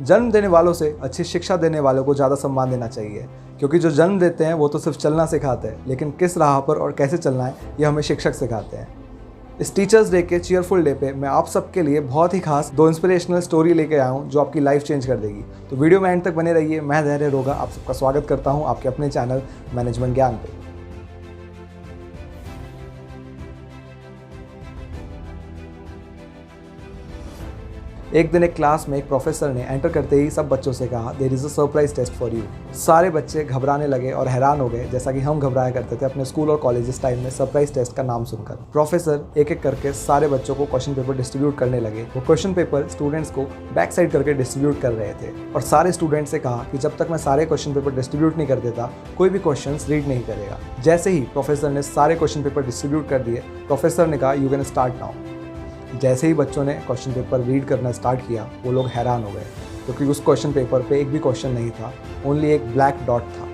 जन्म देने वालों से अच्छी शिक्षा देने वालों को ज़्यादा सम्मान देना चाहिए, क्योंकि जो जन्म देते हैं वो तो सिर्फ चलना सिखाते हैं, लेकिन किस राह पर और कैसे चलना है ये हमें शिक्षक सिखाते हैं। इस टीचर्स डे के चीयरफुल डे पे मैं आप सबके लिए बहुत ही खास 2 इंस्पिरेशनल स्टोरी लेके आया हूँ जो आपकी लाइफ चेंज कर देगी। तो वीडियो में एंड तक बने रहिए। मैं धैर्य रोगा आप सबका स्वागत करता हूँ आपके अपने चैनल मैनेजमेंट ज्ञान पे। एक दिन एक क्लास में एक प्रोफेसर ने एंटर करते ही सब बच्चों से कहा, there is a surprise test for you. सारे बच्चे घबराने लगे और हैरान हो गए, जैसा कि हम घबराया करते थे अपने स्कूल और कॉलेजेस टाइम में सरप्राइज टेस्ट का नाम सुनकर। प्रोफेसर एक एक करके सारे बच्चों को क्वेश्चन पेपर डिस्ट्रीब्यूट करने लगे। वो क्वेश्चन पेपर स्टूडेंट्स को बैक साइड करके डिस्ट्रीब्यूट कर रहे थे और सारे स्टूडेंट्स से कहा कि जब तक मैं सारे क्वेश्चन पेपर डिस्ट्रीब्यूट नहीं कर देता कोई भी क्वेश्चन रीड नहीं करेगा। जैसे ही प्रोफेसर ने सारे क्वेश्चन पेपर डिस्ट्रीब्यूट कर दिए, प्रोफेसर ने कहा, यू कैन स्टार्ट नाउ। जैसे ही बच्चों ने क्वेश्चन पेपर रीड करना स्टार्ट किया, वो लोग हैरान हो गए, क्योंकि उस क्वेश्चन पेपर पे एक भी क्वेश्चन नहीं था, ओनली एक ब्लैक डॉट था।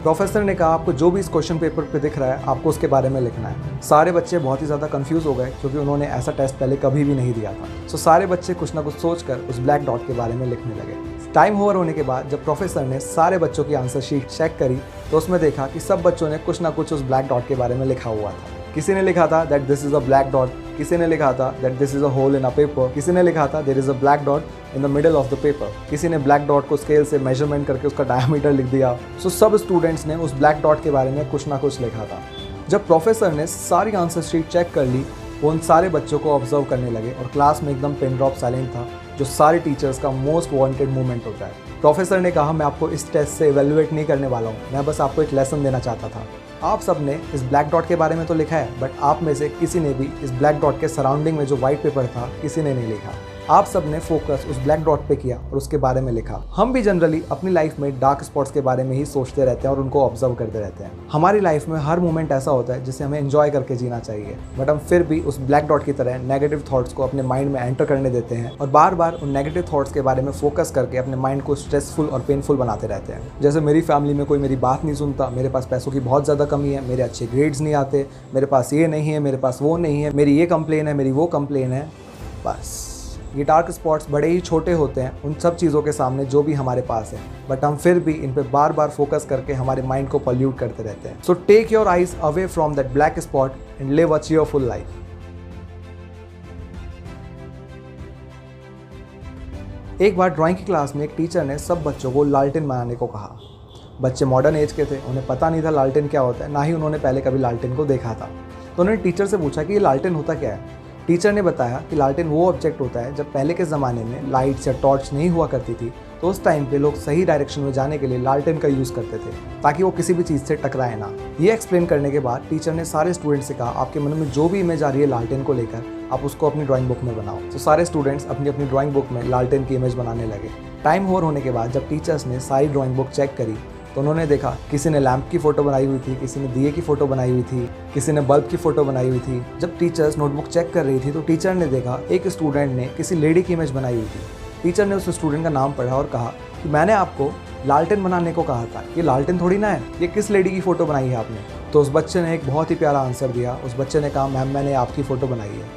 प्रोफेसर ने कहा, आपको जो भी इस क्वेश्चन पेपर पे दिख रहा है आपको उसके बारे में लिखना है। सारे बच्चे बहुत ही ज़्यादा कंफ्यूज हो गए, क्योंकि उन्होंने ऐसा टेस्ट पहले कभी भी नहीं दिया था। सो सारे बच्चे कुछ ना कुछ सोचकर उस ब्लैक डॉट के बारे में लिखने लगे। टाइम ओवर होने के बाद जब प्रोफेसर ने सारे बच्चों की आंसर शीट चेक करी तो उसमें देखा कि सब बच्चों ने कुछ ना कुछ उस ब्लैक डॉट के बारे में लिखा हुआ था। किसी ने लिखा था that this is a black dot, किसी ने लिखा था that this is a hole in a paper, किसी ने लिखा था there is a black dot in the middle of the paper, किसी ने ब्लैक डॉट को स्केल से मेजरमेंट करके उसका डायमीटर लिख दिया। सो सब स्टूडेंट्स ने उस ब्लैक डॉट के बारे में कुछ ना कुछ लिखा था। जब प्रोफेसर ने सारी आंसर शीट चेक कर ली, वो उन सारे बच्चों को ऑब्जर्व करने लगे और क्लास में एकदम पिन ड्रॉप साइलेंट था, जो सारे टीचर्स का मोस्ट वांटेड मोमेंट होता है। प्रोफेसर ने कहा, मैं आपको इस टेस्ट से इवेल्युएट नहीं करने वाला हूँ, मैं बस आपको एक लेसन देना चाहता था। आप सब ने इस ब्लैक डॉट के बारे में तो लिखा है, बट आप में से किसी ने भी इस ब्लैक डॉट के सराउंडिंग में जो व्हाइट पेपर था, किसी ने नहीं लिखा। आप सब ने फोकस उस ब्लैक डॉट पे किया और उसके बारे में लिखा। हम भी जनरली अपनी लाइफ में डार्क स्पॉट्स के बारे में ही सोचते रहते हैं और उनको ऑब्जर्व करते रहते हैं। हमारी लाइफ में हर मोमेंट ऐसा होता है जिसे हमें एंजॉय करके जीना चाहिए, बट हम फिर भी उस ब्लैक डॉट की तरह नेगेटिव थॉट्स को अपने माइंड में एंटर करने देते हैं और बार बार उन नेगेटिव थॉट्स के बारे में फोकस करके अपने माइंड को स्ट्रेसफुल और पेनफुल बनाते रहते हैं। जैसे मेरी फैमिली में कोई मेरी बात नहीं सुनता, मेरे पास पैसों की बहुत ज़्यादा कमी है, मेरे अच्छे ग्रेड्स नहीं आते, मेरे पास ये नहीं है, मेरे पास वो नहीं है, मेरी ये कंप्लेन है, मेरी वो कंप्लेन है। बस ये डार्क स्पॉट्स बड़े ही छोटे होते हैं उन सब चीज़ों के सामने जो भी हमारे पास है, बट हम फिर भी इन पे बार बार फोकस करके हमारे माइंड को पॉल्यूट करते रहते हैं। So take your eyes away from that black spot and live a cheerful life. एक बार ड्राइंग की क्लास में एक टीचर ने सब बच्चों को लालटेन बनाने को कहा। बच्चे मॉडर्न एज के थे, उन्हें पता नहीं था लालटेन क्या होता है, ना ही उन्होंने पहले कभी लालटेन को देखा था। तो उन्होंने टीचर से पूछा कि ये लालटेन होता क्या है। टीचर ने बताया कि लालटेन वो ऑब्जेक्ट होता है, जब पहले के ज़माने में लाइट्स या टॉर्च नहीं हुआ करती थी तो उस टाइम पे लोग सही डायरेक्शन में जाने के लिए लालटेन का यूज़ करते थे, ताकि वो किसी भी चीज़ से टकराए ना। ये एक्सप्लेन करने के बाद टीचर ने सारे स्टूडेंट्स से कहा, आपके मन में जो भी इमेज आ रही है लालटेन को लेकर, आप उसको अपनी ड्राइंग बुक में बनाओ। तो सारे स्टूडेंट्स अपनी अपनी ड्राइंग बुक में लालटेन की इमेज बनाने लगे। टाइम ओवर होने के बाद जब टीचर्स ने सारी ड्राइंग बुक चेक करी तो उन्होंने देखा किसी ने लैंप की फ़ोटो बनाई हुई थी, किसी ने दिए की फ़ोटो बनाई हुई थी, किसी ने बल्ब की फ़ोटो बनाई हुई थी। जब टीचर्स नोटबुक चेक कर रही थी तो टीचर ने देखा एक स्टूडेंट ने किसी लेडी की इमेज बनाई हुई थी। टीचर ने उस स्टूडेंट का नाम पढ़ा और कहा कि मैंने आपको लालटेन बनाने को कहा था, ये लालटेन थोड़ी ना है, ये किस लेडी की फ़ोटो बनाई है आपने। तो उस बच्चे ने एक बहुत ही प्यारा आंसर दिया। उस बच्चे ने कहा, मैम मैंने आपकी फ़ोटो बनाई है।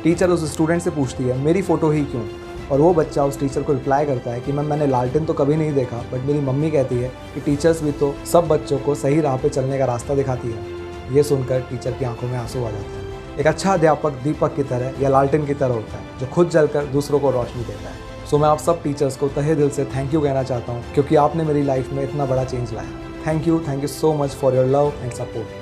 टीचर उस स्टूडेंट से पूछती है, मेरी फ़ोटो ही क्यों? और वो बच्चा उस टीचर को रिप्लाई करता है कि मैम मैंने लालटेन तो कभी नहीं देखा, बट मेरी मम्मी कहती है कि टीचर्स भी तो सब बच्चों को सही राह पे चलने का रास्ता दिखाती है। ये सुनकर टीचर की आंखों में आंसू आ जाते हैं। एक अच्छा अध्यापक दीपक की तरह या लालटेन की तरह होता है, जो खुद जलकर दूसरों को रोशनी देता है। सो मैं आप सब टीचर्स को तहे दिल से थैंक यू कहना चाहता हूँ, क्योंकि आपने मेरी लाइफ में इतना बड़ा चेंज लाया। Thank you so much for your love and support.